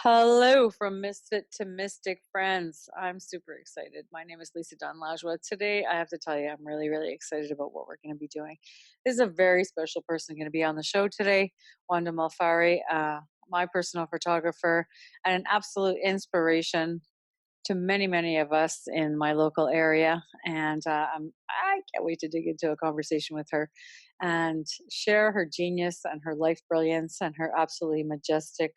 Hello from Misfit to Mystic friends. I'm super excited. My name is Lisa Dunlajwa. Today, I have to tell you, I'm really, really excited about what we're going to be doing. This is a very special person going to be on the show today, Wanda Malfara, my personal photographer, and an absolute inspiration to many, many of us in my local area. And I can't wait to dig into a conversation with her and share her genius and her life brilliance and her absolutely majestic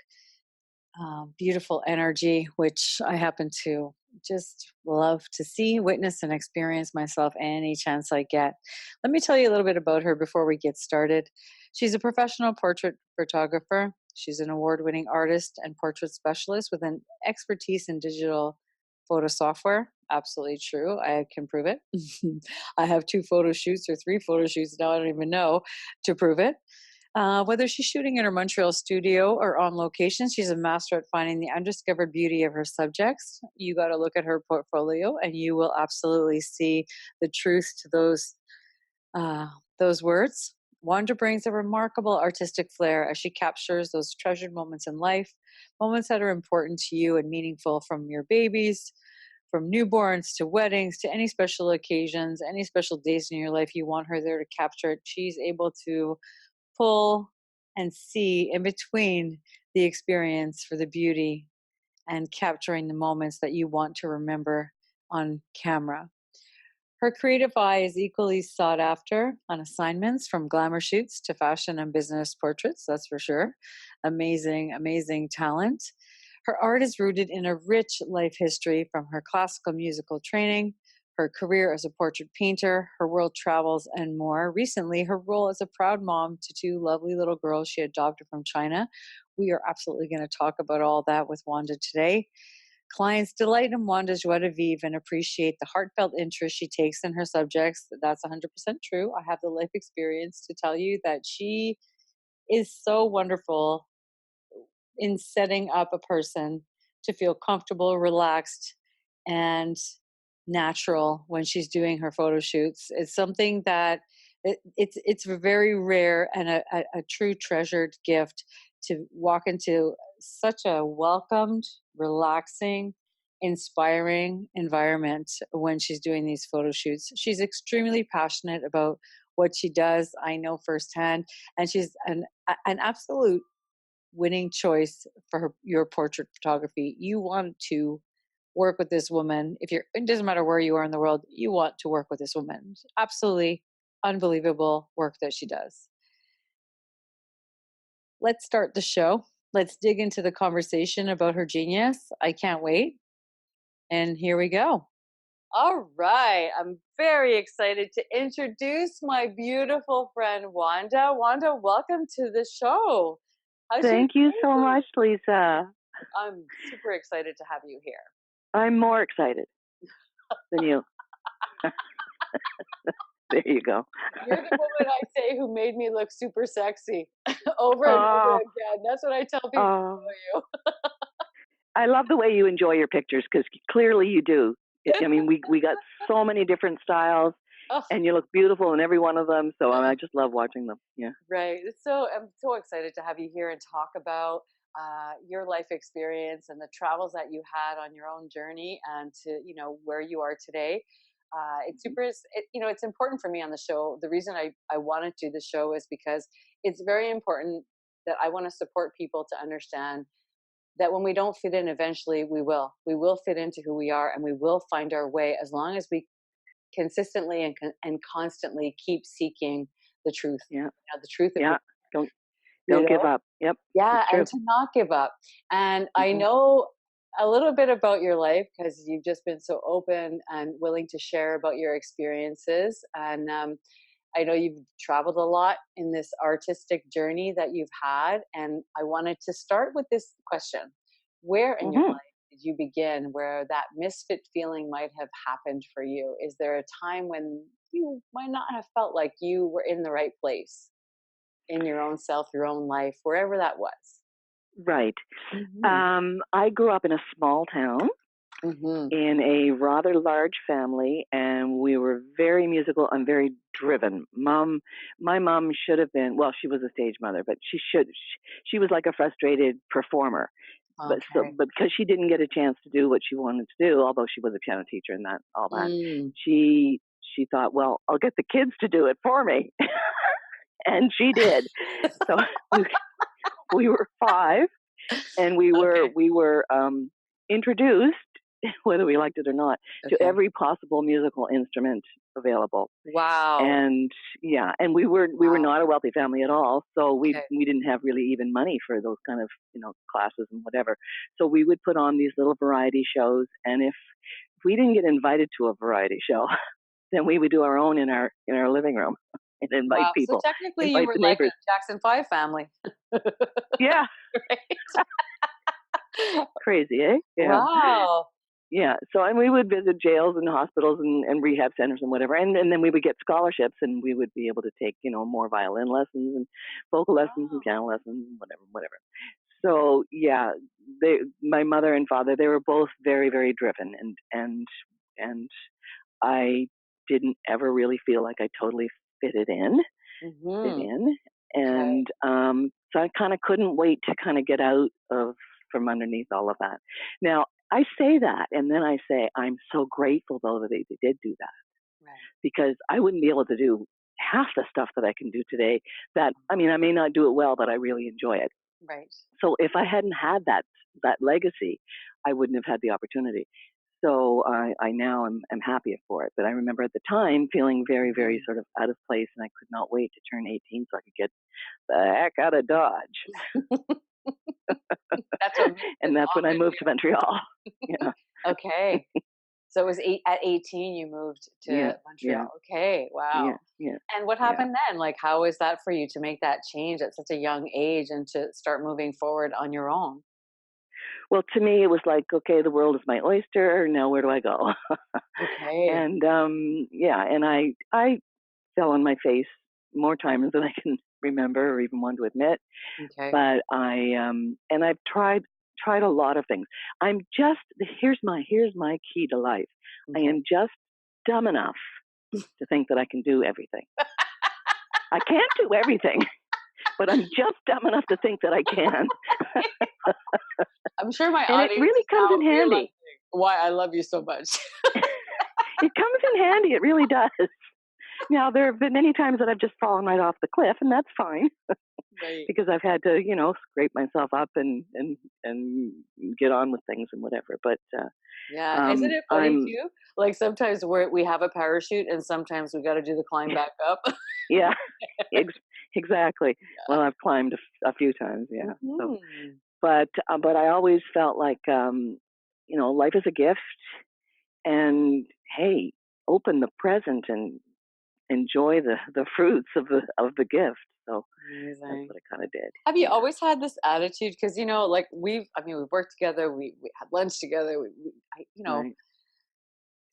beautiful energy, which I happen to just love to see, witness, and experience myself any chance I get. Let me tell you a little bit about her before we get started. She's a professional portrait photographer. She's an award winning artist and portrait specialist with an expertise in digital photo software. Absolutely true. I can prove it. I have two photo shoots or three photo shoots now. I don't even know to prove it. Whether she's shooting in her Montreal studio or on location, she's a master at finding the undiscovered beauty of her subjects. You got to look at her portfolio, and you will absolutely see the truth to those words. Wanda brings a remarkable artistic flair as she captures those treasured moments in life, moments that are important to you and meaningful, from your babies, from newborns to weddings to any special occasions, any special days in your life. You want her there to capture it. She's able to pull and see in between the experience for the beauty and capturing the moments that you want to remember on camera. Her creative eye is equally sought after on assignments, from glamour shoots to fashion and business portraits, that's for sure. Amazing, amazing talent. Her art is rooted in a rich life history, from her classical musical training, her career as a portrait painter, her world travels, and more. Recently, her role as a proud mom to two lovely little girls she adopted from China. We are absolutely going to talk about all that with Wanda today. Clients delight in Wanda's joie de vivre and appreciate the heartfelt interest she takes in her subjects. That's 100% true. I have the life experience to tell you that she is so wonderful in setting up a person to feel comfortable, relaxed, and natural when she's doing her photo shoots. It's something that it's very rare and a true treasured gift to walk into such a welcomed, relaxing, inspiring environment when she's doing these photo shoots. She's extremely passionate about what she does. I know firsthand, and she's an absolute winning choice for your portrait photography. You want to work with this woman. If you're, it doesn't matter where you are in the world, you want to work with this woman. Absolutely unbelievable work that she does. Let's start the show. Let's dig into the conversation about her genius. I can't wait. And here we go. All right. I'm very excited to introduce my beautiful friend, Wanda. Wanda, welcome to the show. How's your Thank you day so going? much, Lisa. I'm super excited to have you here. I'm more excited than you. There you go. You're the woman I say who made me look super sexy over and over Oh, again. That's what I tell people oh. about I love the way you enjoy your pictures, because clearly you do. I you. mean, we got so many different styles, Oh, and you look beautiful in every one of them. So I just love watching them. Yeah. right. So I'm so excited to have you here and talk about your life experience and the travels that you had on your own journey, and to where you are today. It's Mhm. super. It's important for me on the show. The reason I want to do the show is because it's very important that I want to support people to understand that when we don't fit in, eventually we will fit into who we are, and we will find our way, as long as we consistently and constantly keep seeking the truth, Yeah. the truth of who, Yeah. Don't you don't give know up. Yep. yeah, It's and true. to not give up. And I Hmm. know a little bit about your life because you've just been so open and willing to share about your experiences. And I know you've traveled a lot in this artistic journey that you've had. And I wanted to start with this question: where in your Hmm. life did you begin where that misfit feeling might have happened for you? Is there a time when you might not have felt like you were in the right place in your own self, your own life, wherever that was? Right. Mhm. I grew up in a small town Mhm. in a rather large family, and we were very musical and very driven. My mom should have been, well, she was a stage mother, but she was like a frustrated performer. Okay. but because she didn't get a chance to do what she wanted to do, although she was a piano teacher and that all that, Mm. she she thought, well, I'll get the kids to do it for me, and she did. So we we were 5, and Okay. we were introduced, whether we liked it or not, to Okay. every possible musical instrument available. Wow. And yeah, and we were Wow. not a wealthy family at all, so Okay. we didn't have really even money for those kind of, classes and whatever. So we would put on these little variety shows, and if we didn't get invited to a variety show, then we would do our own in our living room and invite Wow. So people, technically you invite were the like a neighbors. Jackson 5 family. Yeah, Right? crazy, eh? Yeah. Wow. Yeah. So, and we would visit jails and hospitals and rehab centers and whatever. And then we would get scholarships, and we would be able to take, more violin lessons and vocal lessons and Wow. piano lessons and whatever, whatever. So yeah, my mother and father, they were both very, very driven, and I didn't ever really feel like I totally fit it in, fit Mhm. in. Okay. And so I kind of couldn't wait to kind of get out of from underneath all of that. Now, I say that, and then I say I'm so grateful though that they did do that, Right. because I wouldn't be able to do half the stuff that I can do today. That, I mean, I may not do it well, but I really enjoy it. Right. So if I hadn't had that legacy, I wouldn't have had the opportunity. So I now am happy for it. But I remember at the time feeling very, very Mhm. sort of out of place, and I could not wait to turn 18 so I could get the heck out of Dodge. That's what makes And it that's when I all moved to Montreal. Yeah, okay. So it was at 18 you moved yeah, to Montreal. yeah, Okay, yeah, wow. yeah, And what yeah. happened then? Like, how was that for you to make that change at such a young age and to start moving forward on your own? Well, to me, it was like, okay, the world is my oyster. Now where do I go? Okay. And yeah, and I fell on my face more times than I can remember or even want to admit. Okay. But and I've tried a lot of things. I'm just here's my key to life. I Okay. am just dumb enough to think that I can do everything. I can't do everything, but I'm just dumb enough to think that I can. I'm sure my And it audience really is comes now in realizing handy. why I love you so much. It comes in handy. It really does. Now, there have been many times that I've just fallen right off the cliff, and that's fine, Right. because I've had to, scrape myself up and get on with things and whatever. But Yeah. Isn't it funny I'm too? Like sometimes we have a parachute and sometimes we got to do the climb back up. yeah, ex- exactly. Yeah. Well, I've climbed a few times, yeah. So, Mhm. but I always felt like, life is a gift, and hey, open the present and enjoy the fruits of the gift. So that's Amazing. what I kind of did. Have you Yeah. always had this attitude? Because like we've worked together, we had lunch together. Right.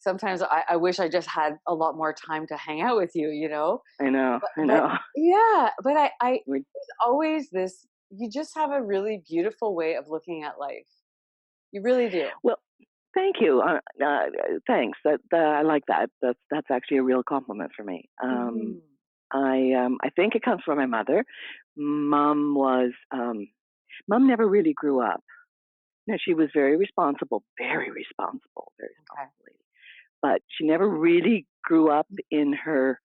Sometimes I wish I just had a lot more time to hang out with you. I know. I But know. yeah, but We, there's always this. You just have a really beautiful way of looking at life. You really do. well, thank you. Thanks. I like that. That's actually a real compliment for me. Mhm. I think it comes from my mother. Mom was mom never really grew up. No, she was very responsible, very Okay. responsible lady. But she never really grew up in her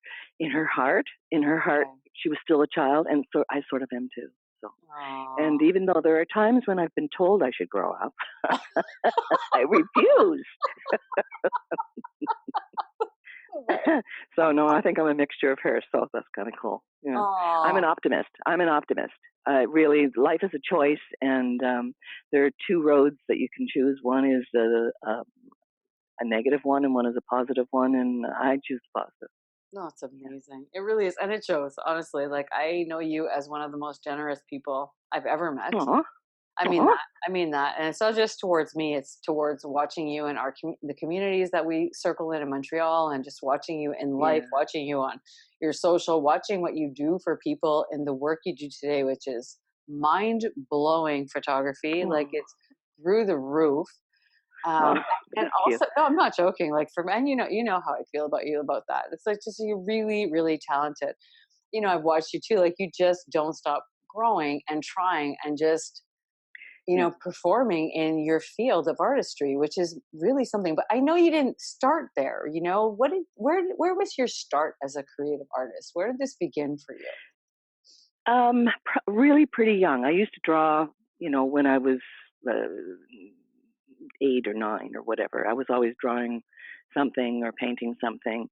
heart. In her heart, Okay. she was still a child, and so I sort of am too. So, and Aw. even though there are times when I've been told I should grow up, I refuse. So no, I think I'm a mixture of her. So that's kind of cool. Yeah, I'm Aw. an optimist. I'm an optimist. Really, life is a choice, and there are two roads that you can choose. One is a negative one, and one is a positive one, and I choose the positive. No, it's amazing. It really is, and it shows, honestly. Like, I know you as one of the most generous people I've ever met. Aw, I mean aw, that. I mean that, and it's not just towards me, it's towards watching you in the communities that we circle in Montreal, and just watching you in life, yeah. watching you on your social, watching what you do for people and the work you do today, which is mind-blowing photography, like, Oh, it's through the roof. oh, Um, and thank you. also, no, I'm not joking. Like and you know how I feel about you about that. It's like just you're really, really talented. I've watched you too. Like you just don't stop growing and trying and just performing in your field of artistry, which is really something. But I know you didn't start there. Where was your start as a creative artist? Where did this begin for you? Really pretty young. I used to draw, when I was uh, 8 or 9 or whatever. I was always drawing something or painting something,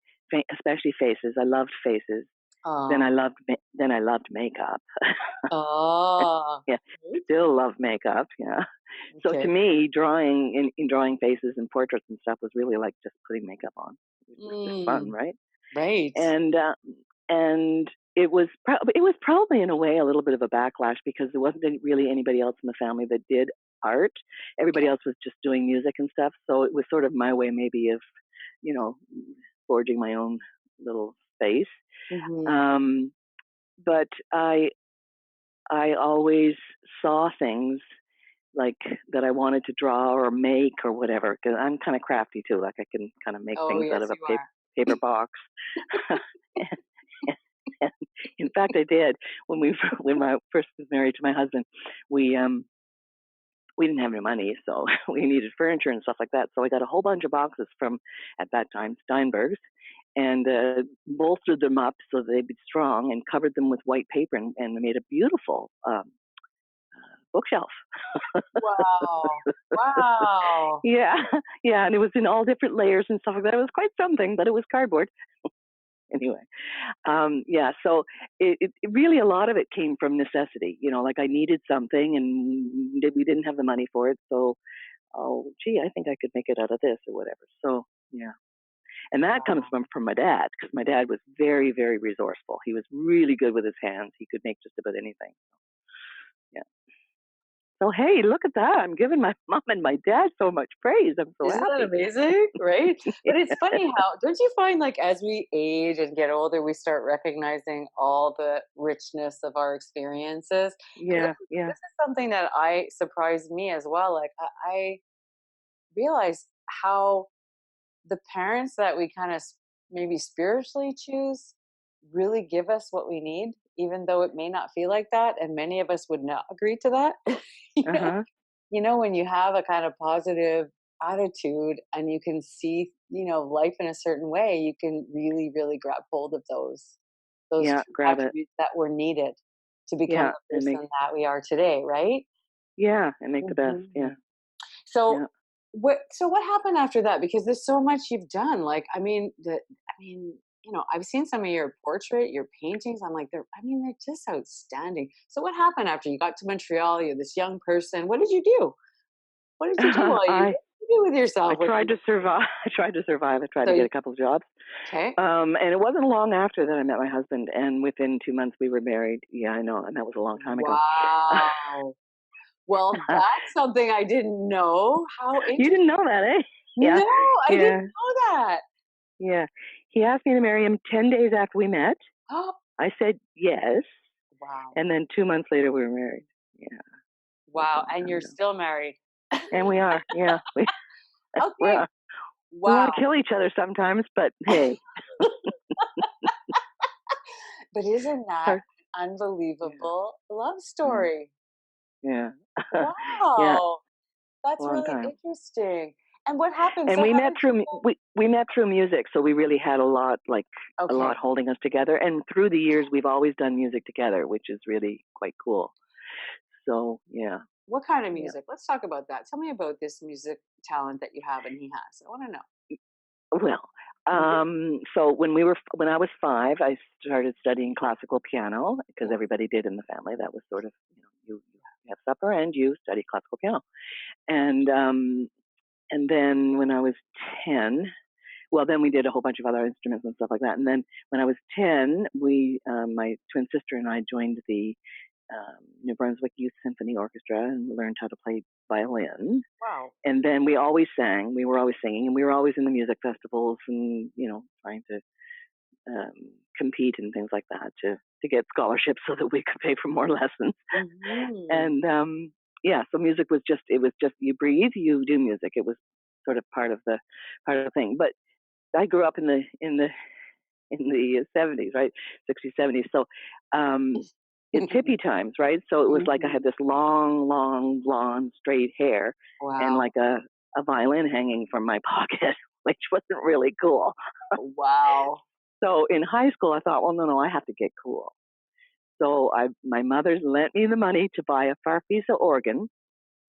especially faces. I loved faces. Then I Oh, loved makeup. oh, Yeah, right. still love makeup. Yeah. So to Okay. me, drawing in drawing faces and portraits and stuff was really like just putting makeup on. It was just fun, Mm, right? right. And and it was probably in a way a little bit of a backlash because there wasn't really anybody else in the family that did art. Everybody else was just doing music and stuff. So it was sort of my way maybe of, you know, forging my own little space. Hmm. Um, but I always saw things like that I wanted to draw or make or whatever because I'm kind of crafty too. Like I can kind of make Oh, things out of yes, a you are. paper box. In fact, I did when I first was married to my husband. We um we didn't have any money, so we needed furniture and stuff like that. So I got a whole bunch of boxes from at that time Steinberg's, and bolstered them up so they'd be strong, and covered them with white paper, and made a beautiful bookshelf. Wow. Wow. Yeah, yeah, and it was in all different layers and stuff like that. It was quite something, but it was cardboard anyway. Yeah, so it really a lot of it came from necessity. Like I needed something, and we didn't have the money for it, so oh, gee, I think I could make it out of this or whatever. So yeah, and that comes Wow. from my dad because my dad was very very resourceful. He was really good with his hands. He could make just about anything. Yeah. So hey, look at that! I'm giving my mom and my dad so much praise. I'm so Isn't that happy. amazing? Right? But it's funny how, don't you find like as we age and get older, we start recognizing all the richness of our experiences? Because Yeah, yeah, this is something that I surprised me as well. Like I realized how the parents that we kind of maybe spiritually choose really give us what we need, even though it may not feel like that. And many of us would not agree to that. you uh know, huh, when you have a kind of positive attitude and you can see, life in a certain way, you can really, really grab hold of those yeah. true Grab it. attributes that were needed to become Yeah, the person that we are today, right? and make the best. Yeah, Mhm. So yeah. what happened after that? Because there's so much you've done. Like, I've seen some of your your paintings. I'm like, they're just outstanding. So what happened after you got to Montreal? You're this young person. What did you do? What did you do while I what did you do with I yourself? tried to survive. I tried to survive. I tried So to get you a couple of jobs. okay. And it wasn't long after that I met my husband, and within 2 months we were married. Yeah, I know, and that was a long time ago. Wow. Well, that's something I didn't know. How You interesting. didn't know that, eh? Yeah, No, I didn't yeah, know that. yeah. He asked me to marry him 10 days after we met. Oh, I said yes, wow. and then 2 months later we were married. Yeah, that was a Wow. long And time you're ago. still married. And we are. Yeah, we Okay. are. We Wow. want to kill each other sometimes, but hey, But isn't that hard. an Yeah, unbelievable love yeah, story? yeah, yeah. Wow. A That's long really time. interesting. And what happened? And So how did you go we met through music, so we really had a lot okay. holding us together. And through the years, we've always done music together, which is really quite cool. So yeah, What kind of yeah. music? Let's talk about that. Tell me about this music talent that you have and he has. I want to know. Well, Mhm. so when I was 5, I started studying classical piano because Yeah. everybody did in the family. That was sort of you have supper and you study classical piano. And and then when I was 10, well, then we did a whole bunch of other instruments and stuff like that. And then when I was 10, my twin sister and I joined the New Brunswick Youth Symphony Orchestra and learned how to play violin. Wow. And then we always sang. We were always singing, and we were always in the music festivals and trying to um, compete and things like that to get scholarships so that we could pay for more lessons. Mhm. And so music was just you breathe, you do music. It was sort of part of the thing. But I grew up in the 70s, right? 60s, 70s. So, um, it's hippie times, right? So it was like I had Mhm. this long, long, blonde, straight hair and Wow. like a violin hanging from my pocket, which wasn't really cool. Wow. So in high school, I thought, well, no, I have to get cool. So my mother lent me the money to buy a Farfisa organ,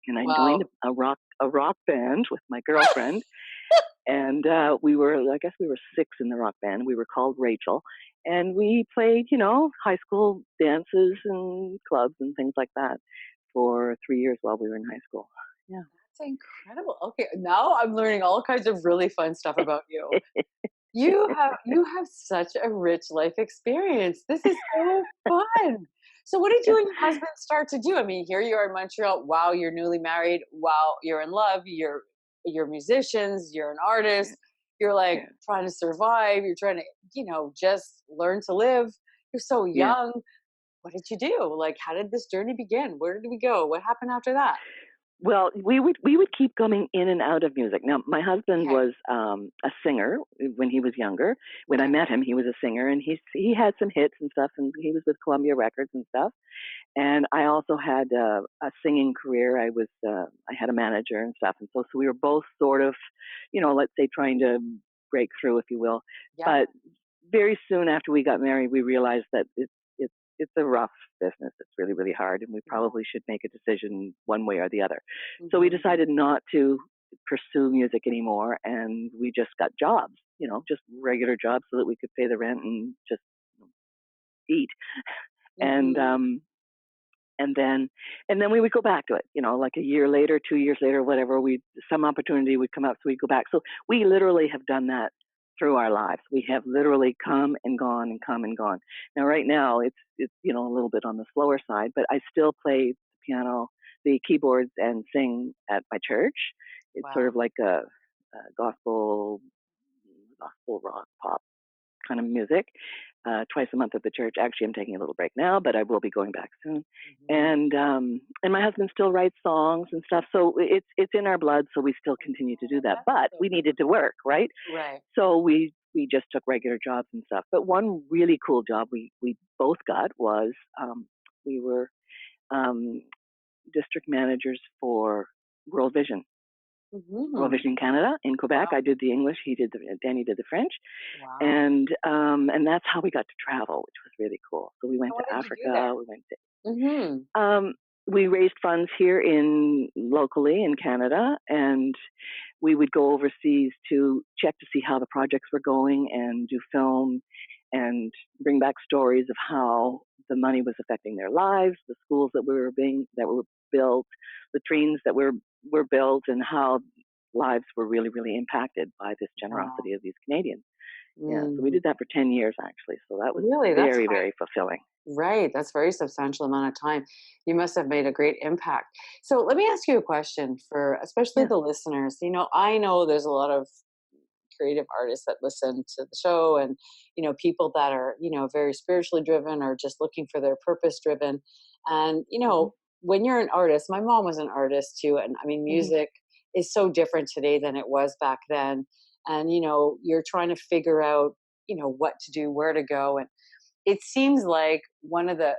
and I joined Wow. a rock band with my girlfriend. And I guess we were six in the rock band. We were called Rachel, and we played, high school dances and clubs and things like that for 3 years while we were in high school. Yeah. That's incredible. Okay, now I'm learning all kinds of really fun stuff about you. You have such a rich life experience. This is so fun. So what did Yeah. you and your husband start to do? I mean, here you are in Montreal. Wow, you're newly married. Wow, you're in love. You're musicians, you're an Yeah. artist. You're like Yeah. trying to survive. You're trying to, just learn to live. You're so Yeah. young. What did you do? Like, how did this journey begin? Where did we go? What happened after that? Well, we would keep coming in and out of music. Now, my husband Okay. was a singer when he was younger. When I Okay. met him, he was a singer, and he had some hits and stuff, and he was with Columbia Records and stuff. And I also had a singing career. I had a manager and stuff, and so we were both sort of, let's say, trying to break through, if you will. Yeah. But very soon after we got married, we realized that it's a rough business. It's really really hard, and we Yeah. probably should make a decision one way or the other. So we Mhm. decided not to pursue music anymore, and we just got jobs, just regular jobs, so that we could pay the rent and just eat. And Mhm. and then we would go back to it, like a year later, 2 years later, whatever. We some opportunity would come up, so we'd go back. So we literally have done that through our lives. We have literally come and gone and come and gone. Now right now it's a little bit on the slower side, but I still play the piano, the keyboards, and sing at my church. It's sort Wow. of like a gospel rock pop kind of music, twice a month at the church. Actually, I'm taking a little break now, but I will be going back soon. Mhm. And my husband still writes songs and stuff, so it's in our blood. So we still continue to do Oh, that. that's But so we needed to beautiful. work, right? Right. So we just took regular jobs and stuff. But one really cool job we both got was we were um, district managers for World Vision. World Mhm. Vision Canada in Quebec. Wow. I did the English. Danny did the French, Wow. and that's how we got to travel, which was really cool. So we went And to what did you do there? Africa. Mhm. We raised funds here in locally in Canada, and we would go overseas to check to see how the projects were going and do film and bring back stories of how the money was affecting their lives, the schools that were built, the trains that were built, and how lives were really really impacted by this Wow. generosity of these Canadians. Yeah, so we Mm. did that for 10 years actually. So that was Really? That's very quite very fulfilling. right. That's very substantial amount of time. You must have made a great impact. So let me ask you a question for especially Yeah. the listeners. I know there's a lot of creative artists that listen to the show and people that are very spiritually driven or just looking for their purpose driven and Hmm. when you're an artist, my mom was an artist too, and I mean Hmm. music is so different today than it was back then, and you're trying to figure out what to do, where to go, and it seems like one of the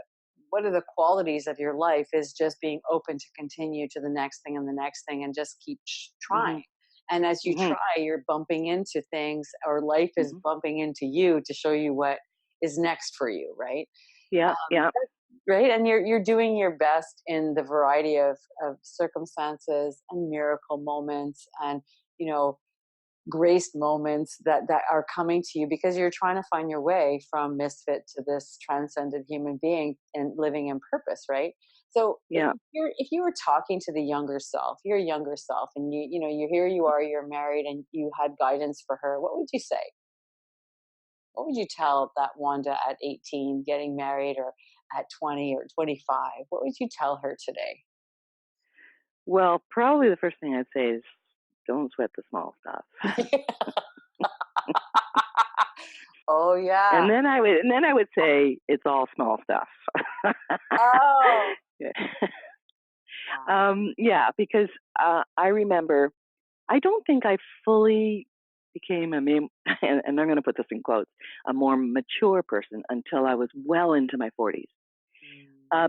qualities of your life is just being open to continue to the next thing and the next thing and just keep trying. Hmm. And as you Hmm. try, you're bumping into things, or life is Hmm. bumping into you to show you what is next for you, right? Yeah. Yeah. Right, and you're doing your best in the variety of circumstances and miracle moments and you know graced moments that are coming to you because you're trying to find your way from misfit to this transcendent human being and living in purpose, right? So Yeah. if you were talking to the younger self, your younger self, and you here you are, you're married, and you had guidance for her, what would you say? What would you tell that Wanda at 18 getting married, or at 20 or 25? What would you tell her today? Well, probably the first thing I'd say is don't sweat the small stuff. Oh yeah. And then I would say it's all small stuff. Oh Yeah. wow. Yeah, because I remember I don't think I fully became and I'm going to put this in quotes, a more mature person until I was well into my 40s.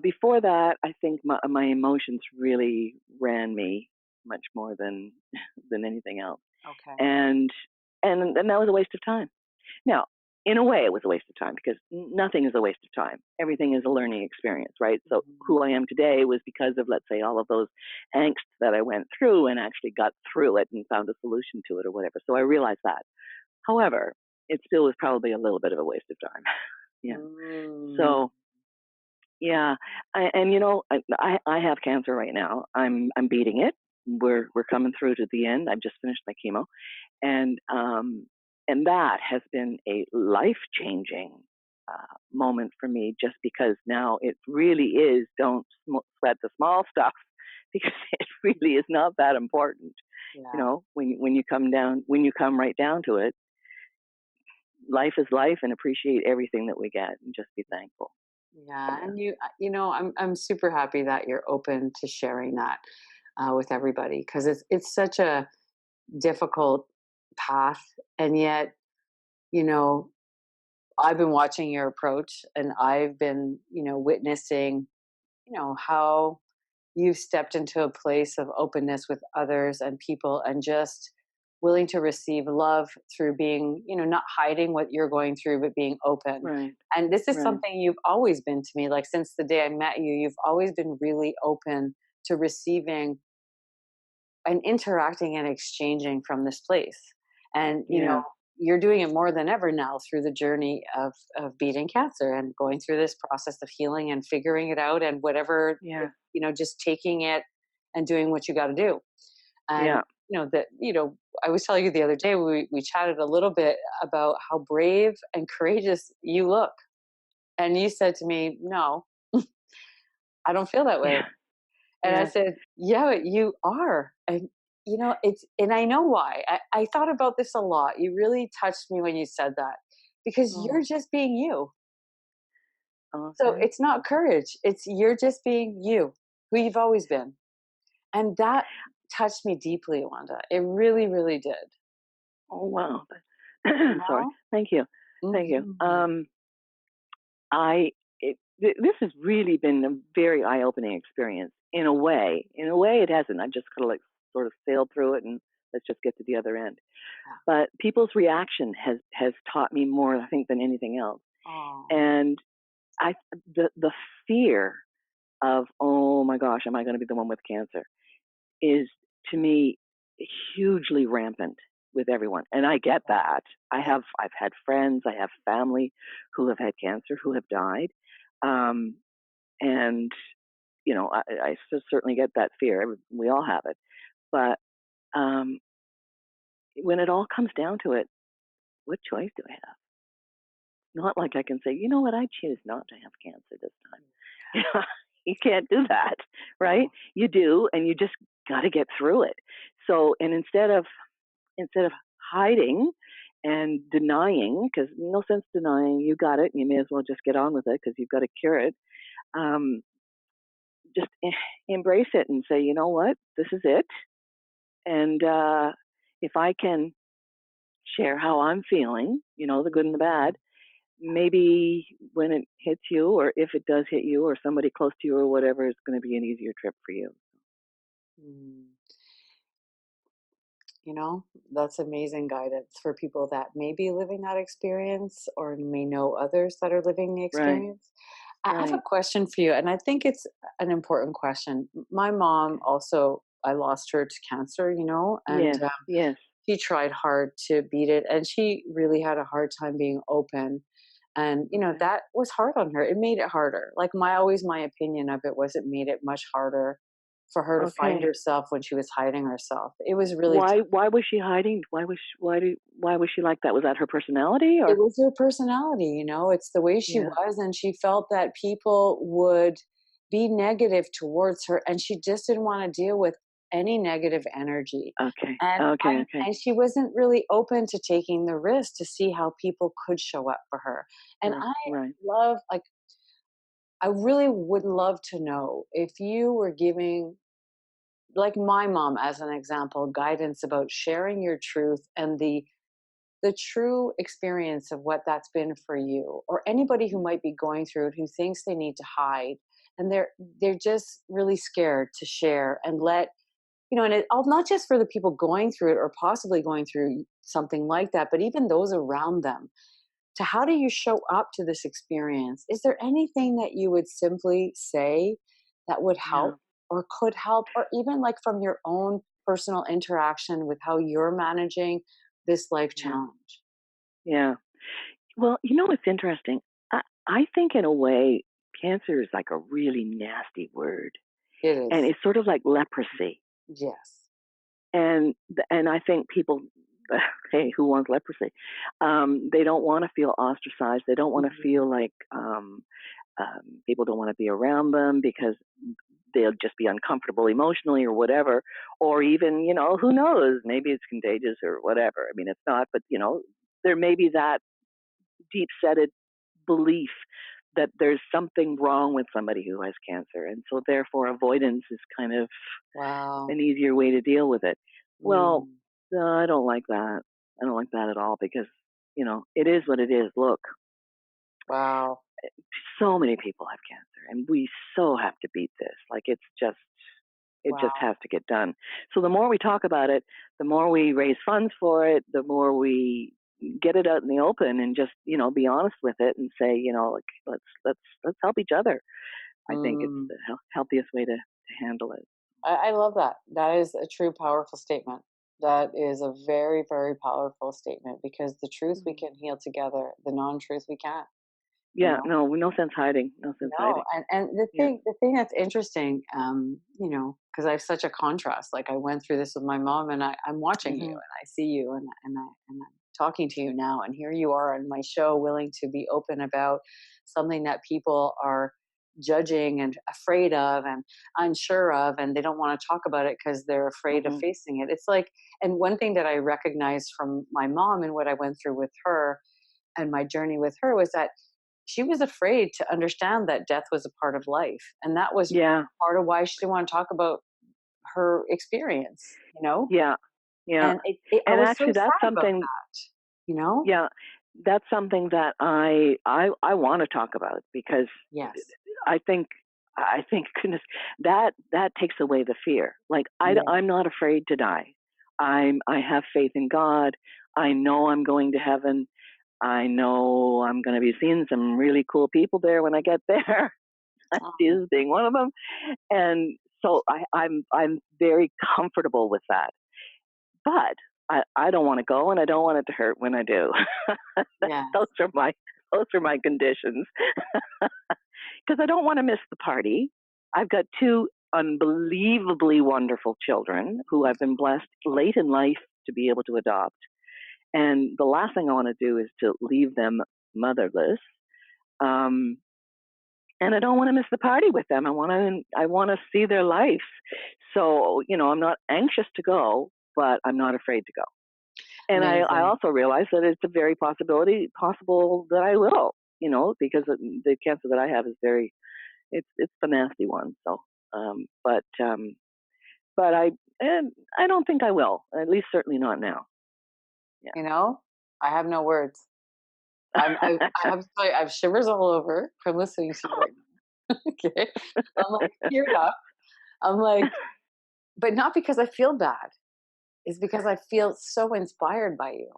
Before that, I think my emotions really ran me much more than than anything else, Okay. and and that was a waste of time. Now, in a way, it was a waste of time because nothing is a waste of time. Everything is a learning experience, right? So Mhm. who I am today was because of, let's say, all of those angst that I went through and actually got through it and found a solution to it or whatever. So I realized that. However, it still was probably a little bit of a waste of time. Yeah. Mm. So yeah, and I have cancer right now. I'm beating it. We're coming through to the end. I've just finished my chemo, and that has been a life changing moment for me. Just because now it really is don't sweat the small stuff because it really is not that important. Yeah. When you come down when you come right down to it, life is life, and appreciate everything that we get, and just be thankful. Yeah, Yeah. and I'm super happy that you're open to sharing that with everybody, because it's such a difficult path, and yet, you know, I've been watching your approach, and I've been, witnessing, how you've stepped into a place of openness with others and people, and just willing to receive love through being, not hiding what you're going through, but being open. Right. And this is Right. something you've always been to me. Like, since the day I met you, you've always been really open to receiving and interacting and exchanging from this place. And, Yeah. you're doing it more than ever now through the journey of beating cancer and going through this process of healing and figuring it out, and whatever, Yeah. just taking it and doing what you got to do. And, Yeah. I was telling you the other day, we chatted a little bit about how brave and courageous you look. And you said to me, "No, I don't feel that way." Yeah. And I Yes. said, "Yeah, but you are." And, and I know why. I thought about this a lot. You really touched me when you said that, because you're Oh. just being you. Oh, So thank it's you. not courage. It's you're just being you, who you've always been. And that touched me deeply, Wanda. It really, really did. Oh, wow. You Sorry. know? Thank you. Thank you. Mhm. I this has really been a very eye-opening experience in a way. In a way, it hasn't. I've just kind of like sort of sailed through it, and let's just get to the other end. Yeah. But people's reaction has taught me more, I think, than anything else. Oh, And I the fear of, oh my gosh, am I going to be the one with cancer, is to me hugely rampant with everyone, and I get that. yeah. I've had friends, I have family who have had cancer, who have died, um, and I certainly get that fear. We all have it, but um, when it all comes down to it, what choice do I have? Not like I can say, you know what, I choose not to have cancer this time. You can't do that, right? No. You do, and you just got to get through it. So, and instead of hiding and denying, because no sense denying, you got it, and you may as well just get on with it because you've got to cure it. Um, just embrace it and say, you know what, this is it. And if I can share how I'm feeling, the good and the bad, maybe when it hits you, or if it does hit you, or somebody close to you, or whatever, it's going to be an easier trip for you. Mm. You know, that's amazing guidance for people that may be living that experience or may know others that are living the Right, experience. I have a right. question for you, and I think it's an important question. My mom also, I lost her to cancer, and Yes, yes. she tried hard to beat it, and she really had a hard time being open. And, Okay, that was hard on her. It made it harder. Like, my opinion of it was, it made it much harder for her to find okay. herself when she was hiding herself. It was really Why was she hiding? Why was she like that? Was that her personality, It or? was her personality, it's the way she Yeah. was, and she felt that people would be negative towards her, and she just didn't wanna deal with any negative energy. Okay. And Okay. Okay. she wasn't really open to taking the risk to see how people could show up for her. And Right. I Right. love, like, I really would love to know if you were giving, like my mom as an example, guidance about sharing your truth and the true experience of what that's been for you, or anybody who might be going through it who thinks they need to hide, and they're just really scared to share and let and not just for the people going through it or possibly going through something like that, but even those around them. To how do you show up to this experience? Is there anything that you would simply say that would Yeah. help or could help, or even like from your own personal interaction with how you're managing this life Yeah. challenge? Yeah. Well, what's interesting? I think in a way, cancer is like a really nasty word, It and is. it's sort of like leprosy. Yes. And I think people, hey, who wants leprosy? They don't want to feel ostracized. They don't want to Mhm. feel like people don't want to be around them because they'll just be uncomfortable emotionally or whatever. Or even, who knows? Maybe it's contagious or whatever. I mean, it's not, but there may be that deep-seated belief that there's something wrong with somebody who has cancer, and so therefore avoidance is kind of Wow. an easier way to deal with it. Well, Mm. I don't like that. I don't like that at all because it is what it is. Look, Wow. so many people have cancer, and we so have to beat this. Like it just Wow. has to get done. So the more we talk about it, the more we raise funds for it, the more we get it out in the open and just, be honest with it and say, like let's help each other. I think it's Mm. the healthiest way to handle it. I love that. That is a true powerful statement. That is a very, very powerful statement because the truth we Mhm. can heal together, the non-truth we can't, you Yeah, know? no, no sense hiding. No sense No, hiding. and Yeah. the thing that's interesting, because I have such a contrast. Like I went through this with my mom, and I'm watching you, Hmm. and I see you, and I'm talking to you now, and here you are on my show, willing to be open about something that people are judging and afraid of and unsure of, and they don't want to talk about it because they're afraid of Hmm. facing it. It's like, and one thing that I recognized from my mom and what I went through with her and my journey with her was that she was afraid to understand that death was a part of life. And that was Yeah. part of why she didn't want to talk about her experience, you know? Yeah. Yeah. And I And was so actually, that's sad about something. that, you know? Yeah, that's something that I want to talk about because Yes. I think goodness that takes away the fear. Like Yeah. I'm not afraid to die. I have faith in God. I know I'm going to heaven. I know I'm going to be seeing some really cool people there when I get there. Oh, Jesus being one of them, and so I'm very comfortable with that. But I don't want to go, and I don't want it to hurt when I do. those yes. are my those are my conditions because I don't want to miss the party. I've got two unbelievably wonderful children who I've been blessed late in life to be able to adopt. And the last thing I want to do is to leave them motherless. Um, and I don't want to miss the party with them. I want to see their life. So, I'm not anxious to go, but I'm not afraid to go. And I Amazing. also realize that it's a very possible that I will, because the cancer that I have is it's the nasty one. So, um, but um, but I don't think I will. At least certainly not now. You know, I have no words. I have to tell you, I have shivers all over from listening to you right now. Okay. I'm like teared up. I'm like, but not because I feel bad. Is because I feel so inspired by you.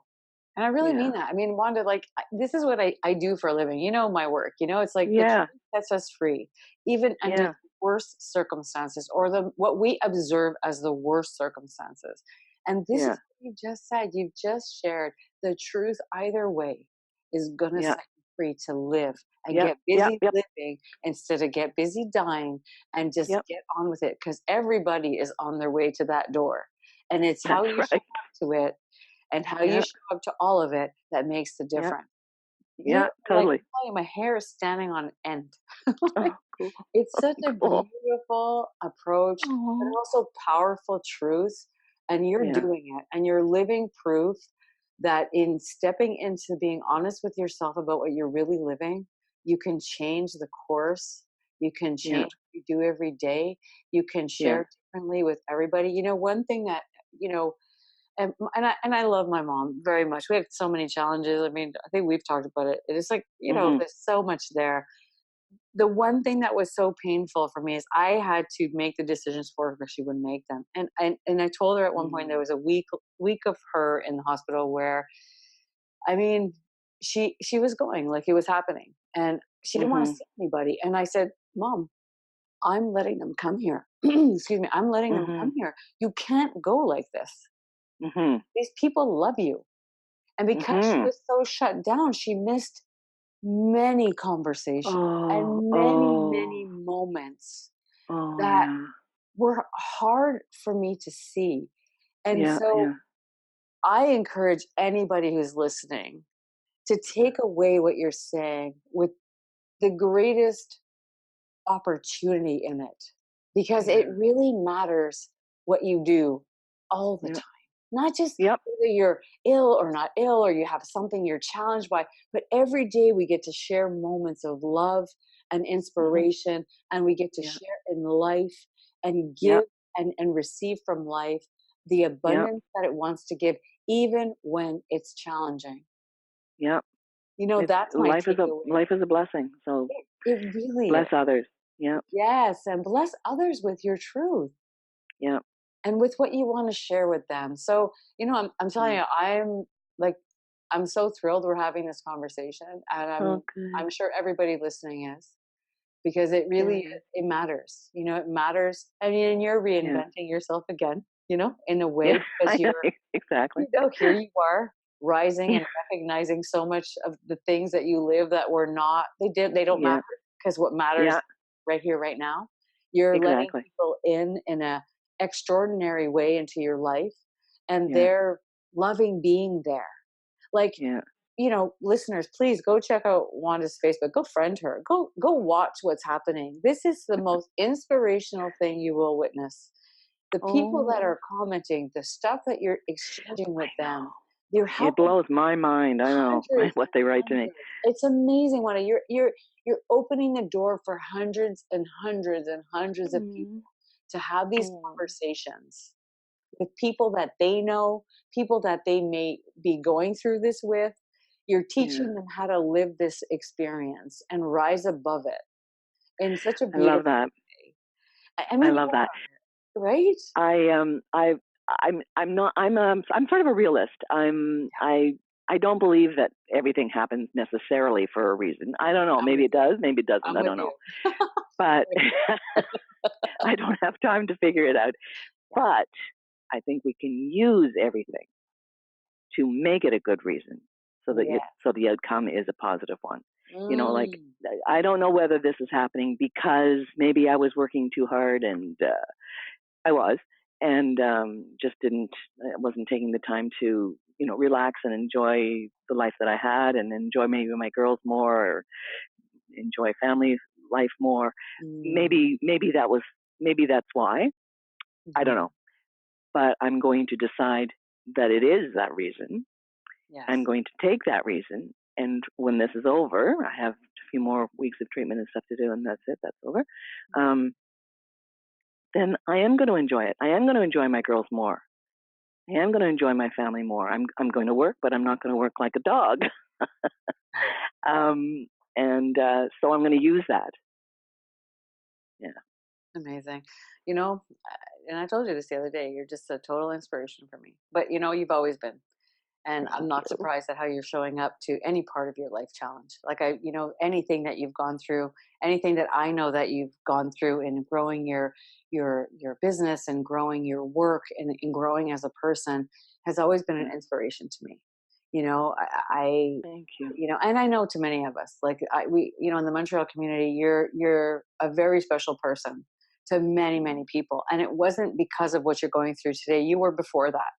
And I really mean Yeah. that. I mean, Wanda, like, this is what I do for a living. You know, my work, it's like the Yeah. truth sets us free, even under Yeah. the worst circumstances or what we observe as the worst circumstances. And this is Yeah. what you just said. You've just shared the truth either way is going to Yeah. set you free to live and Yep. get Yep. busy Yep. living instead of get busy dying and just Yep. get on with it because everybody is on their way to that door. And it's how That's you show right. up to it and how you Yeah. show up to all of it that makes the Yeah. difference. Yeah. Like, Totally. I'm telling you, my hair is standing on end. Oh, Like, cool. it's such a Cool. beautiful approach, but Oh. also powerful truth. And you're Yeah. doing it, and you're living proof that in stepping into being honest with yourself about what you're really living, you can change the course. You can Yeah. change what you do every day. You can Yeah. share differently with everybody. One thing that, you know, and I love my mom very much. We have so many challenges. I mean, I think we've talked about it. It's like, Mhm. there's so much there. the one thing that was so painful for me is I had to make the decisions for her because she wouldn't make them. And I told her at one point there Mm. was a week of her in the hospital where, I mean, she was going like it was happening, and she didn't want to Mhm. see anybody. And I said, "Mom, I'm letting them come here. Excuse me, I'm letting them come Mhm. here. You can't go like this. Mhm. These people love you." And because she Mhm. was so shut down, she missed many conversations Oh, and oh, many moments oh, that yeah. were hard for me to see. And Yeah, so yeah, I encourage anybody who's listening to take away what you're saying with the greatest opportunity in it, because it yeah, really matters what you do all the yeah. time. Not just Yep. whether you're ill or not ill, or you have something you're challenged by, but every day we get to share moments of love and Mhm. inspiration, and we get to Yeah, share in life and give yep, and receive from life the yep, abundance that it wants to give, even when it's challenging. yep. It's That's my takeaway. life is a blessing. So It really bless is. others. Yep, Yes, and bless others with your truth yep. and with what you want to share with them. So, I'm telling Mm. you, like I'm so thrilled we're having this conversation, and Oh, I'm good. I'm sure everybody listening is, because it really Good. it matters. It matters. I mean, and you're Yeah, reinventing yourself again, in a yeah. way, because I know exactly. here you are rising Yeah, and recognizing so much of the things that you live that were not they don't matter, yeah, because what matters yeah. right here right now. You're letting Exactly. people in a extraordinary way into your life, and Yeah, they're loving being there. Like, yeah. listeners, please go check out Wanda's Facebook. Go friend her. Go watch what's happening. This is the most inspirational thing you will witness. The people that Oh, are commenting, the stuff that you're exchanging I with them, you're know. It helping blows my mind. I know hundreds what and they write to me. hundreds. It's amazing, Wanda. You're opening the door for hundreds and hundreds and hundreds of people Mm. to have these Oh, conversations with people that they know, people that they may be going through this with. You're yeah. teaching them how to live this experience and rise above it in such a I love beautiful that. way. I I mean, love that. right? I I'm not I'm sort of a realist. I don't believe that everything happens necessarily for a reason. I don't know. I'm Maybe with it you. does. Maybe it doesn't. I'm I with don't know. you. But Right. I don't have time to figure it out. Yeah. But I think we can use everything to make it a good reason, Yeah. so the outcome is a positive one. Like Mm. I don't know whether this is happening because maybe I was working too hard, and I was, and just didn't wasn't taking the time to relax and enjoy the life that I had, and enjoy maybe my girls more, or enjoy family life more. Mm. Maybe that's why. I don't Mhm. know, but I'm going to decide that it is that reason. I'm Yes. going to take that reason, and when this is over, I have a few more weeks of treatment and stuff to do, and that's it. That's over. Um, then I am going to enjoy it. I am going to enjoy my girls more. I am going to enjoy my family more. I'm going to work, but I'm not going to work like a dog. Right. um, and so I'm going to use that. Yeah. Amazing. And I told you this the other day, you're just a total inspiration for me. But you've always been. And I'm Thank not you. surprised at how you're showing up to any part of your life challenge. Like, anything that you've gone through, anything that I know that you've gone through in growing your business and growing your work and in growing as a person has always been an Yeah. inspiration to me. You know, I Thank you. and I know to many of us, like in the Montreal community, you're a very special person to many, many people. And it wasn't because of what you're going through today. You were before that.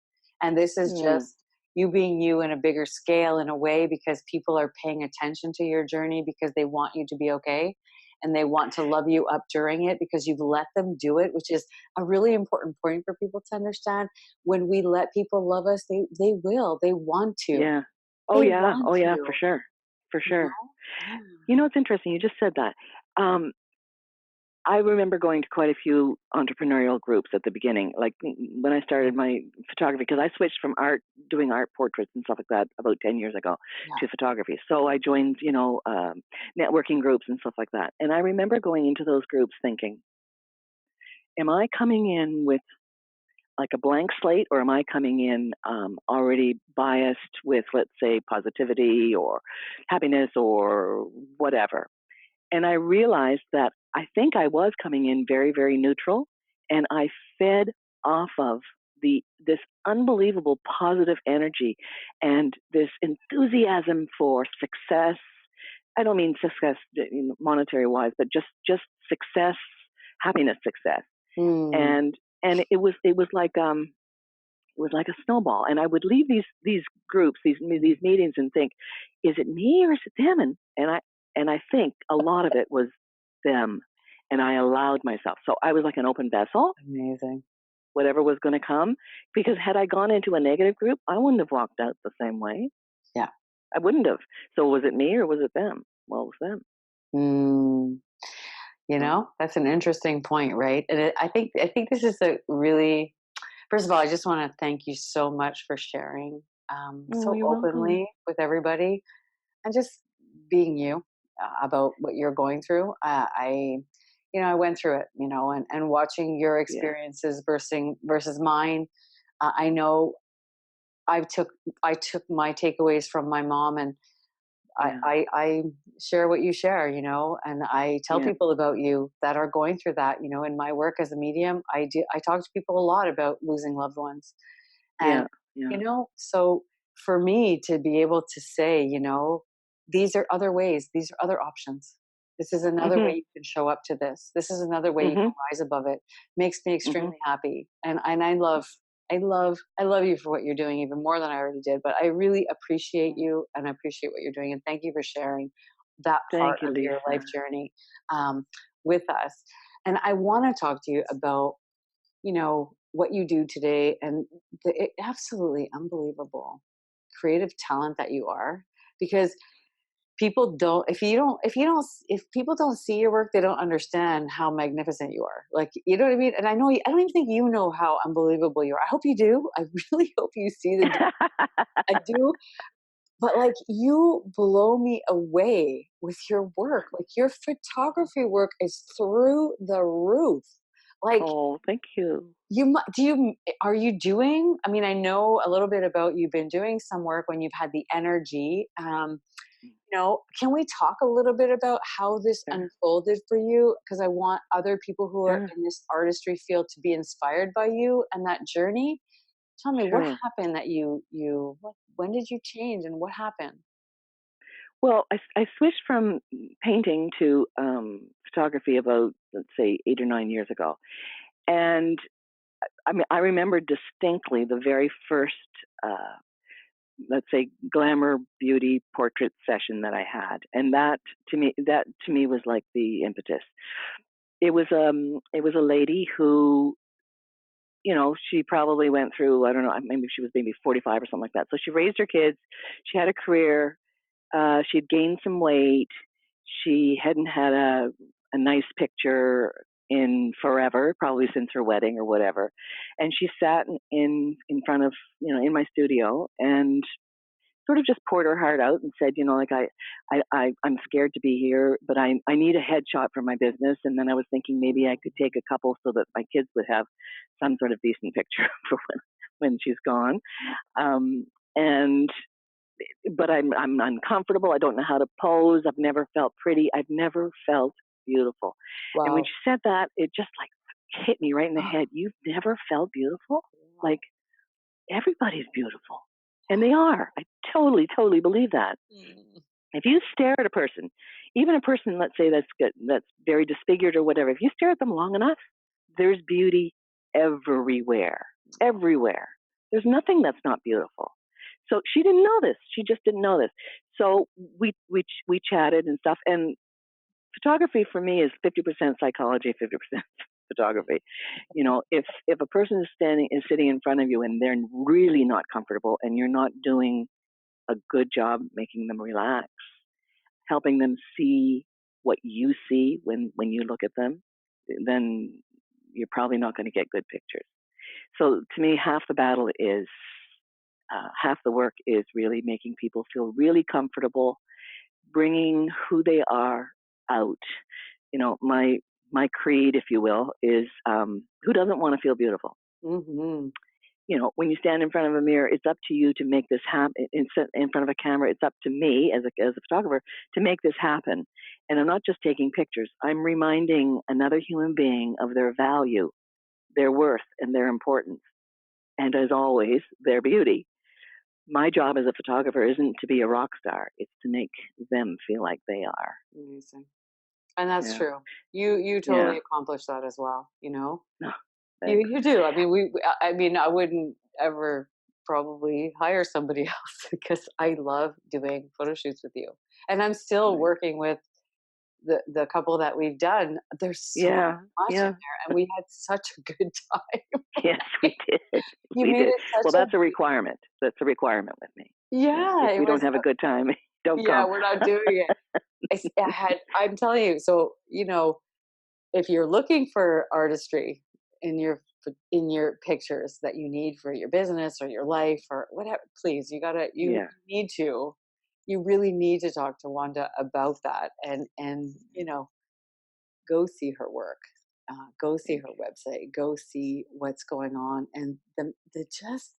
And this is Mm, just you being you in a bigger scale in a way, because people are paying attention to your journey because they want you to be okay, and they want to love you up during it because you've let them do it, which is a really important point for people to understand. When we let people love us, they want to. yeah. They Oh want yeah, for to, sure. For you sure. know? Yeah. It's interesting. You just said that. Um, I remember going to quite a few entrepreneurial groups at the beginning, like when I started my photography, because I switched from doing art portraits and stuff like that about 10 years ago Yeah. to photography. So I joined, networking groups and stuff like that. And I remember going into those groups thinking, am I coming in with like a blank slate, or am I coming in already biased with, let's say, positivity or happiness or whatever? And I realized that I think I was coming in very, very neutral, and I fed off of this unbelievable positive energy and this enthusiasm for success. I don't mean success monetary wise, but just success, happiness, success. Mm. And it was like a snowball. And I would leave these groups, these meetings, and think, is it me or is it them? And I think a lot of it was them, and I allowed myself. So I was like an open vessel, Amazing. whatever was going to come. Because had I gone into a negative group, I wouldn't have walked out the same way. Yeah. I wouldn't have. So was it me or was it them? Well, it was them. Mm. So, That's an interesting point, right? And I think this is a really, first of all, I just want to thank you so much for sharing oh, so you're welcome. openly with everybody and just being you about what you're going through. I went through it, and watching your Yeah, experiences versus mine. I know I took my takeaways from my mom, and yeah, I share what you share, and I tell yeah, people about you that are going through that. In my work as a medium, I talk to people a lot about losing loved ones, yeah, and yeah. so for me to be able to say, these are other ways, these are other options. This is another way Mhm, you can show up to this. This is another way you mhm, can rise above it. Makes me mhm. extremely happy, and I love you for what you're doing even more than I already did. But I really appreciate you, and I appreciate what you're doing, and thank you for sharing that part Thank you, of your life Lisa. journey um, with us. And I want to talk to you about what you do today and the absolutely unbelievable creative talent that you are, because people don't if people don't see your work, they don't understand how magnificent you are, like, you know what I mean. And I don't even think you know how unbelievable you are. I hope you do. I really hope you see I do. But like, you blow me away with your work. Like, your photography work is through the roof. Like, Oh, thank you. do you are you doing, I mean, I know a little bit about, you've been doing some work when you've had the energy. Can we talk a little bit about how this Sure, unfolded for you? Because I want other people who are sure, in this artistry field to be inspired by you and that journey. Tell me what sure. happened, that when did you change and what happened? Well, I switched from painting to photography about, let's say, 8 or 9 years ago. And I mean, I remember distinctly the very first, uh, let's say, glamour beauty portrait session that I had. And that to me was like the impetus. It was a lady who, she probably went through, I don't know, maybe she was maybe 45 or something like that. So she raised her kids, she had a career, she'd gained some weight, she hadn't had a nice picture in forever, probably since her wedding or whatever. And she sat in front of, in my studio, and sort of just poured her heart out and said, like, I'm scared to be here, but I need a headshot for my business. And then I was thinking maybe I could take a couple so that my kids would have some sort of decent picture for when she's gone. And but I'm uncomfortable. I don't know how to pose. I've never felt pretty. I've never felt beautiful. And when Wow. she said that, it just like hit me right in the head. You've never felt beautiful? Like, everybody's beautiful. And they are. I totally, totally believe that. Mm. If you stare at a person, even a person, let's say, that's very disfigured or whatever, if you stare at them long enough, there's beauty everywhere. Everywhere. There's nothing that's not beautiful. So she didn't know this. She just didn't know this. So we chatted and stuff. And photography for me is 50% psychology, 50% photography. If a person is sitting in front of you and they're really not comfortable and you're not doing a good job making them relax, helping them see what you see when you look at them, then you're probably not going to get good pictures. So to me, half the battle is, half the work is really making people feel really comfortable, bringing who they are out. You know, my creed, if you will, is who doesn't want to feel beautiful? Mm-hmm. You know, when you stand in front of a mirror, it's up to you to make this happen. In front of a camera, it's up to me as a photographer to make this happen. And I'm not just taking pictures. I'm reminding another human being of their value, their worth, and their importance. And as always, their beauty. My job as a photographer isn't to be a rock star. It's to make them feel like they are. Amazing. And that's Yeah. true. You Yeah. totally accomplish that as well, you know? No, You thanks. you do. I mean, I mean, I wouldn't ever probably hire somebody else because I love doing photo shoots with you. And I'm still Thanks. working with the couple that we've done. There's so Yeah. much in Yeah. there, and we had such a good time. Yes, we did. You We made did. it such Well, a that's a requirement. That's a requirement with me. Yeah. yeah, If it we was don't have a good time, don't yeah, come. we're not doing it. I'm telling you, so, if you're looking for artistry in your pictures that you need for your business or your life or whatever, please, you Yeah. need to you really need to talk to Wanda about that and go see her work. Go see Thanks. her website. Go see what's going on, and the just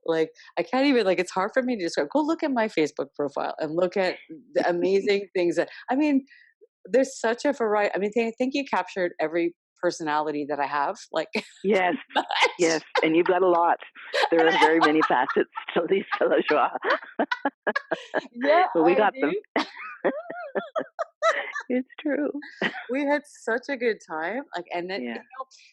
like I can't even like it's hard for me to describe. Go look at my Facebook profile and look at the amazing things that I mean there's such a variety. I mean, I think you captured every personality that I have, like, Yes. Yes. much. And you've got a lot. There are very many facets to Lisa Lajoie, Yeah, but we I got them. do. It's true. We had such a good time, like, and then Yeah.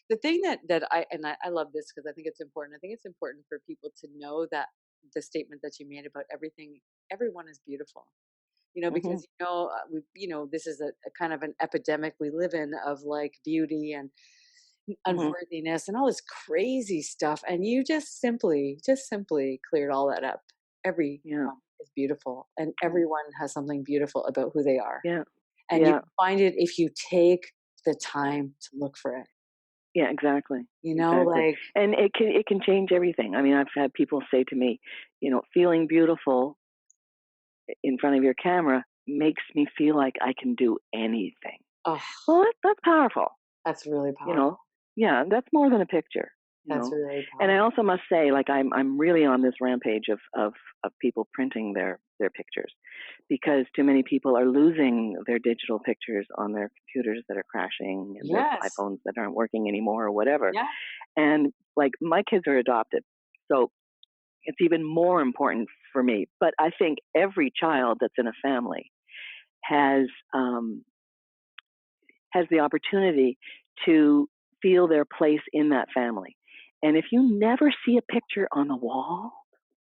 the thing I love this because I think it's important. I think it's important for people to know that the statement that you made about everyone is beautiful. Hmm. Because this is a kind of an epidemic we live in of like beauty and Hmm. unworthiness and all this crazy stuff, and you just simply cleared all that up. Everyone Yeah. is beautiful, and everyone has something beautiful about who they are, Yeah. and you Yeah. can find it if you take the time to look for it. Yeah, exactly. Exactly. Like And it can change everything. I mean, I've had people say to me, feeling beautiful in front of your camera makes me feel like I can do anything. oh, Well, that's powerful, that's really you powerful. know. Yeah, that's more than a picture, you That's know. really And I powerful. also must say, like, I'm really on this rampage of people printing their pictures, because too many people are losing their digital pictures on their computers that are crashing and their Yes. iPhones that aren't working anymore or whatever. Yeah. And like, my kids are adopted, so it's even more important for me. But I think every child that's in a family has um, has the opportunity to feel their place in that family. And if you never see a picture on the wall,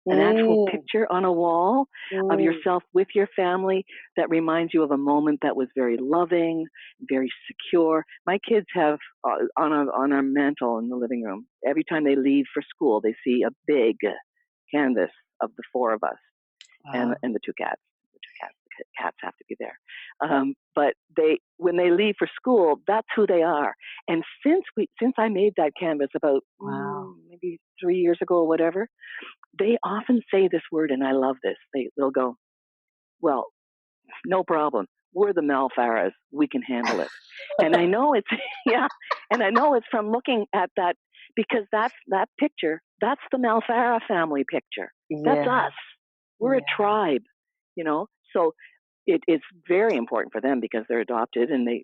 an actual Mm, picture on a wall of mm. yourself with your family that reminds you of a moment that was very loving, very secure. My kids have on our mantle in the living room. Every time they leave for school, they see a big canvas of the four of us Wow. and the two cats. The two cats. The cats have to be there. But when they leave for school, that's who they are. And since I made that canvas about Wow. maybe 3 years ago or whatever, they often say this word, and I love this. They'll go, "Well, no problem. We're the Malfaras. We can handle it." And I know it's yeah, and I know it's from looking at that, because that picture. That's the Malfara family picture. That's Yeah. us. We're a Yeah. tribe, So it's very important for them because they're adopted, and they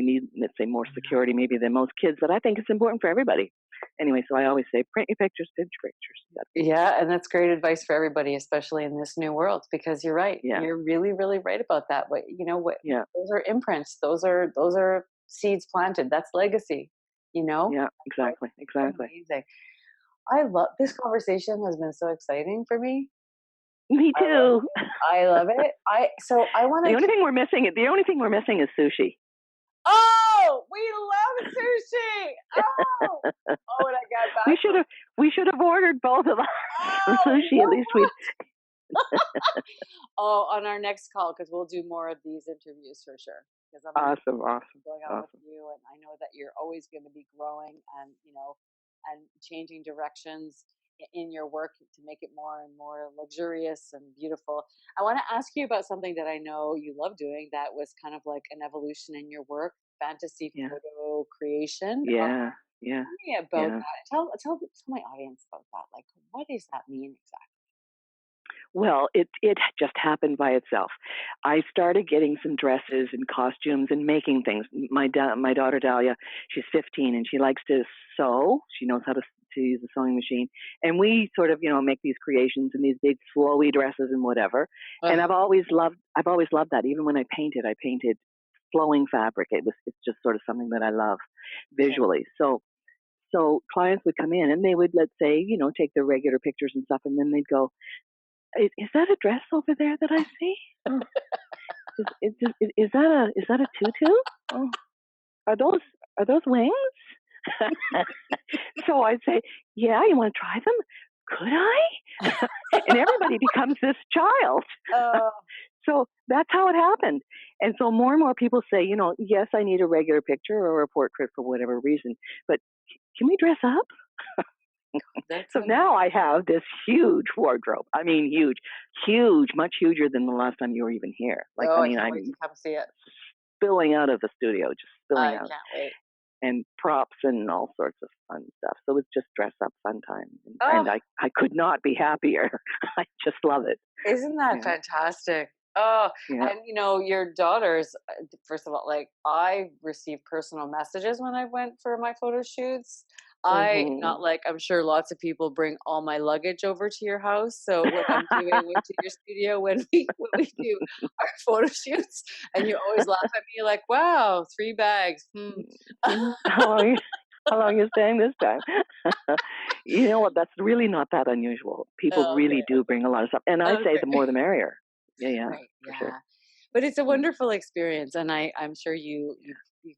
need, let's say, more security maybe than most kids. But I think it's important for everybody. Anyway, so I always say, print your pictures, pinch pictures. Yeah, and that's great advice for everybody, especially in this new world, because you're right. Yeah, You're really, really right about that. What yeah, those are imprints. Those are seeds planted. That's legacy. yeah. That's Exactly, exactly. amazing. I love this conversation has been so exciting for me. Me I love too. it. I love it. I want The to only keep. thing we're missing, the only thing we're missing is sushi. Oh, we love sushi. Oh, oh, and I got we back should from. have we should have ordered both of us some Oh, sushi. At least we'd. oh, on our next call because we'll do more of these interviews for sure. because I'm Awesome, awesome, going on with awesome. you, and I know that you're always going to be growing and and changing directions in your work to make it more and more luxurious and beautiful. I want to ask you about something that I know you love doing that was kind of like an evolution in your work, fantasy Yeah, photo creation. yeah, yeah, Tell me about yeah. that. Tell my audience about that. Like, what does that mean exactly? Well, it just happened by itself. I started getting some dresses and costumes and making things. My daughter Dahlia, she's 15 and she likes to sew. She knows how to use a sewing machine, and we sort of make these creations and these big flowy dresses and whatever. And Uh, I've always loved that. Even when I painted flowing fabric. It's just sort of something that I love okay. visually. So clients would come in and they would, let's say, take their regular pictures and stuff, and then they'd go, is that a dress over there that I see? Oh, is that a tutu? Oh, are those wings? So I'd say, yeah, you want to try them? Could I? And everybody becomes this child. uh, So that's how it happened. And so more and more people say, yes, I need a regular picture or a portrait for whatever reason, but can we dress up? that's So now I have this huge wardrobe. I mean, huge, much huger than the last time you were even here. Like, oh, I I mean, can't wait I'm to come see it. spilling out of the studio, just spilling I out, can't wait. and props and all sorts of fun stuff. So it's just dress up fun time. Oh, And I could not be happier. I just love it. isn't that Yeah. fantastic? Oh, Yeah. and your daughters, first of all, like I received personal messages when I went for my photo shoots. Hmm. Not like I'm sure lots of people bring all my luggage over to your house. So what I'm doing to your studio when we do our photo shoots, and you always laugh at me like, wow, 3 bags. Hmm. How long? How long you staying this time? You know what? That's really not that unusual. People Oh, really do bring a lot of stuff, and I say the okay. more the merrier. Yeah, yeah, Right, for sure. yeah. But it's a Mm. wonderful experience, and I'm sure you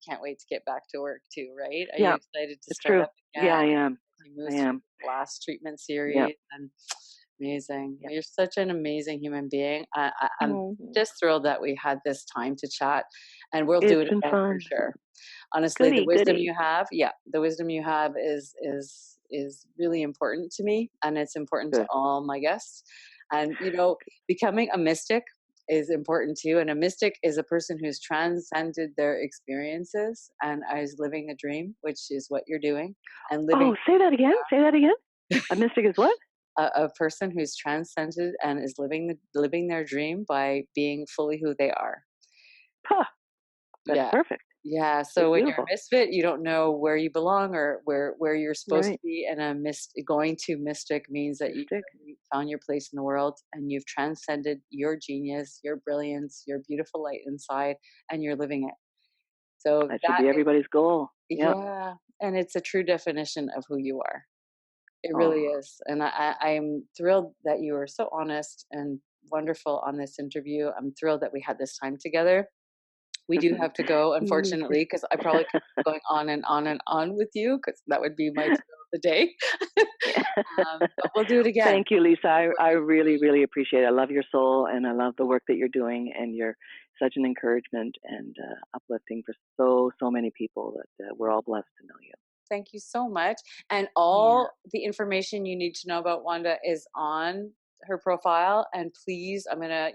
can't wait to get back to work too, right? Are you Yeah, excited to it's start true. up Yeah, again I am. as you move I through am. the last treatment Yeah, series? And amazing. yeah. You're such an amazing human being. I'm Mm. just thrilled that we had this time to chat, and we'll do It's it been again for fun. sure. Honestly, the Goody, wisdom goody. you have, yeah, the wisdom you have is really important to me, and it's important to Good. all my guests. And becoming a mystic is important too. And a mystic is a person who's transcended their experiences and is living a dream, which is what you're doing, and living Oh, say that again. Say that again. A mystic is what? a person who's transcended and is living their dream by being fully who they are. Huh, that's Yeah. perfect. Yeah, It's so when you're a beautiful. misfit, you don't know where you belong or where you're supposed to Right. be, and going to mystic means that Mystic. you found your place in the world and you've transcended your genius, your brilliance, your beautiful light inside, and you're living it. So That should that be everybody's goal. is, Yep. yeah, and it's a true definition of who you are. It really Oh, is, and I'm thrilled that you were so honest and wonderful on this interview. I'm thrilled that we had this time together. We do have to go, me too. unfortunately, because I probably could keep going on and on and on with you, because that would be my thrill of the day. But we'll do it again. Thank you, Lisa. I really, really appreciate it. I love your soul and I love the work that you're doing. And you're such an encouragement and uplifting for so many people that we're all blessed to know you. Thank you so much. And Yeah. all the information you need to know about Wanda is on her profile. And please, I'm gonna,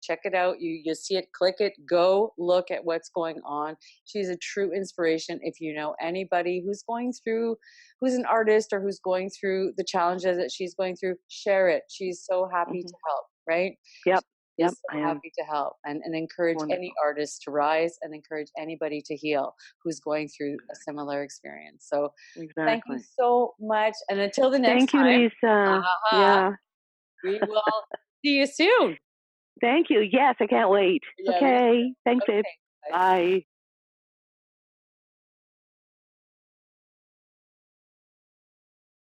check it out. You just see it, click it, go look at what's going on. She's a true inspiration. If you know anybody who's an artist or who's going through the challenges that she's going through, share it. She's so happy Hmm. to help, right? Yep. Yep. Is so I am. happy to help and encourage any Wonderful. artist to rise and encourage anybody to heal who's going through a similar experience. So thank you Exactly. so much. And until the next Thank you, time, Lisa. Yeah. we will see you soon. Thank you. Yes, I can't wait. Yeah, me too. Okay. Thanks, babe. Okay. Bye. Bye.